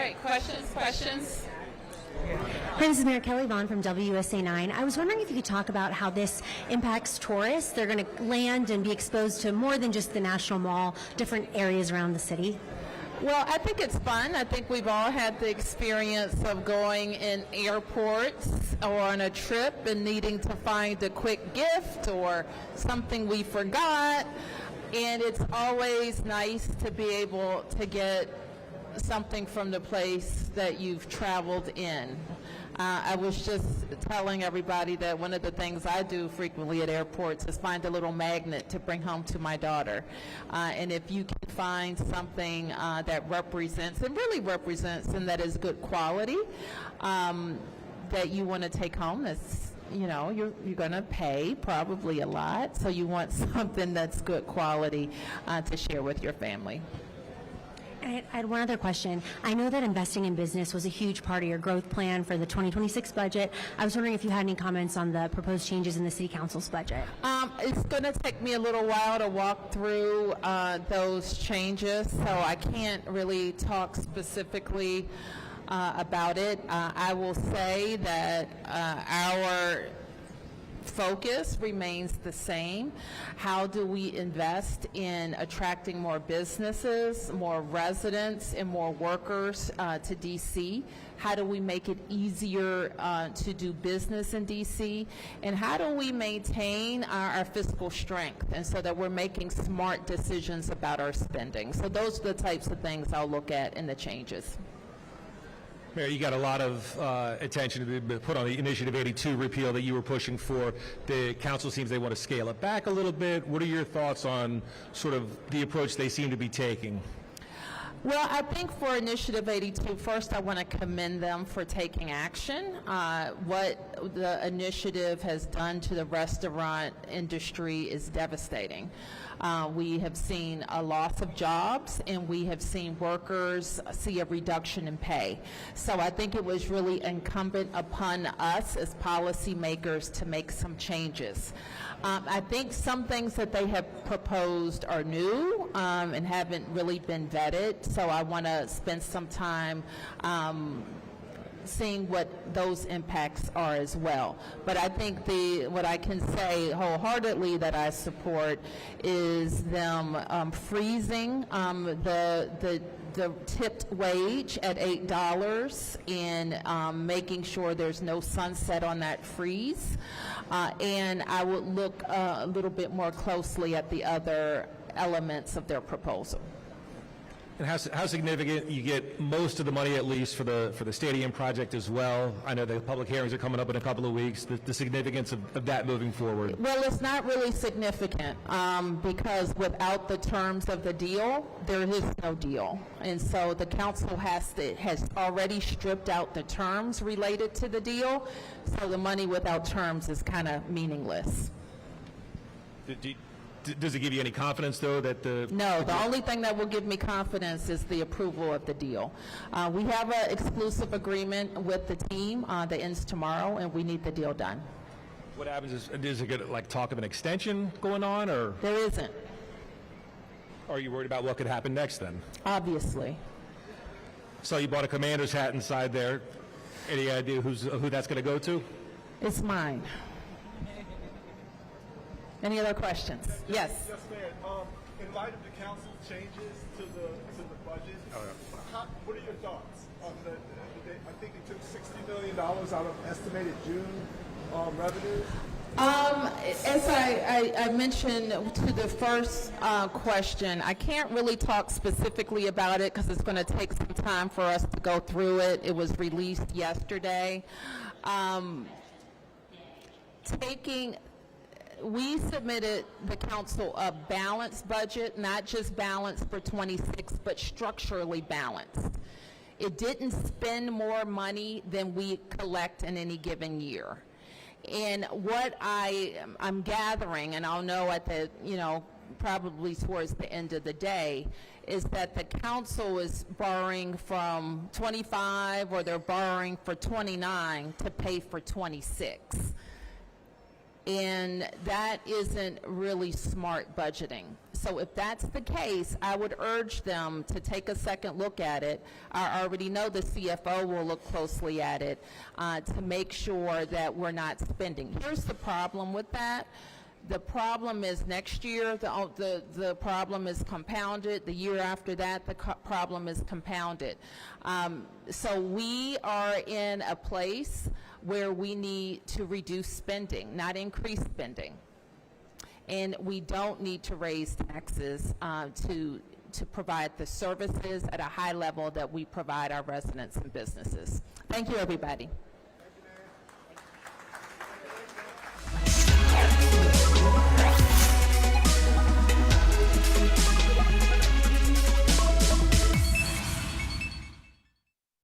right, questions? Hi, this is Mayor Kelly Vaughn from WSA 9. I was wondering if you could talk about how this impacts tourists. They're going to land and be exposed to more than just the National Mall, different areas around the city. Well, I think it's fun. I think we've all had the experience of going in airports or on a trip and needing to find a quick gift or something we forgot. And it's always nice to be able to get something from the place that you've traveled in. I was just telling everybody that one of the things I do frequently at airports is find a little magnet to bring home to my daughter. And if you can find something that represents, and really represents, and that is good quality, that you want to take home, that's, you know, you're going to pay probably a lot, so you want something that's good quality to share with your family. I had one other question. I know that investing in business was a huge part of your growth plan for the 2026 budget. I was wondering if you had any comments on the proposed changes in the City Council's budget. It's going to take me a little while to walk through those changes, so I can't really talk specifically about it. I will say that our focus remains the same. How do we invest in attracting more businesses, more residents, and more workers to D.C.? How do we make it easier to do business in D.C.? And how do we maintain our fiscal strength, and so that we're making smart decisions about our spending? So those are the types of things I'll look at in the changes. Mayor, you got a lot of attention to be put on the Initiative 82 repeal that you were pushing for. The council seems they want to scale it back a little bit. What are your thoughts on sort of the approach they seem to be taking? Well, I think for Initiative 82, first I want to commend them for taking action. What the initiative has done to the restaurant industry is devastating. We have seen a loss of jobs, and we have seen workers see a reduction in pay. So I think it was really incumbent upon us as policymakers to make some changes. I think some things that they have proposed are new and haven't really been vetted, so I want to spend some time seeing what those impacts are as well. But I think what I can say wholeheartedly that I support is them freezing the tipped wage at $8 and making sure there's no sunset on that freeze. And I would look a little bit more closely at the other elements of their proposal. And how significant? You get most of the money, at least, for the stadium project as well. I know the public hearings are coming up in a couple of weeks. The significance of that moving forward. Well, it's not really significant because without the terms of the deal, there is no deal. And so the council has already stripped out the terms related to the deal, so the money without terms is kind of meaningless. Does it give you any confidence, though, that No, the only thing that will give me confidence is the approval of the deal. We have an exclusive agreement with the team that ends tomorrow, and we need the deal done. What happens is it get, like, talk of an extension going on, or? There isn't. Are you worried about what could happen next, then? Obviously. So you bought a commander's hat inside there. Any idea who that's going to go to? It's mine. Any other questions? Yes. Yes, Mayor. In light of the council changes to the budget, what are your thoughts on I think it took $60 million out of estimated June revenues? As I mentioned to the first question, I can't really talk specifically about it because it's going to take some time for us to go through it. It was released yesterday. We submitted the council a balanced budget, not just balanced for 26, but structurally balanced. It didn't spend more money than we collect in any given year. And what I'm gathering, and I'll know at the, probably towards the end of the day, is that the council is borrowing from 25, or they're borrowing for 29 to pay for 26. And that isn't really smart budgeting. So if that's the case, I would urge them to take a second look at it. I already know the CFO will look closely at it to make sure that we're not spending. Here's the problem with that. The problem is next year, the problem is compounded. The year after that, the problem is compounded. So we are in a place where we need to reduce spending, not increase spending. And we don't need to raise taxes to provide the services at a high level that we provide our residents and businesses. Thank you, everybody.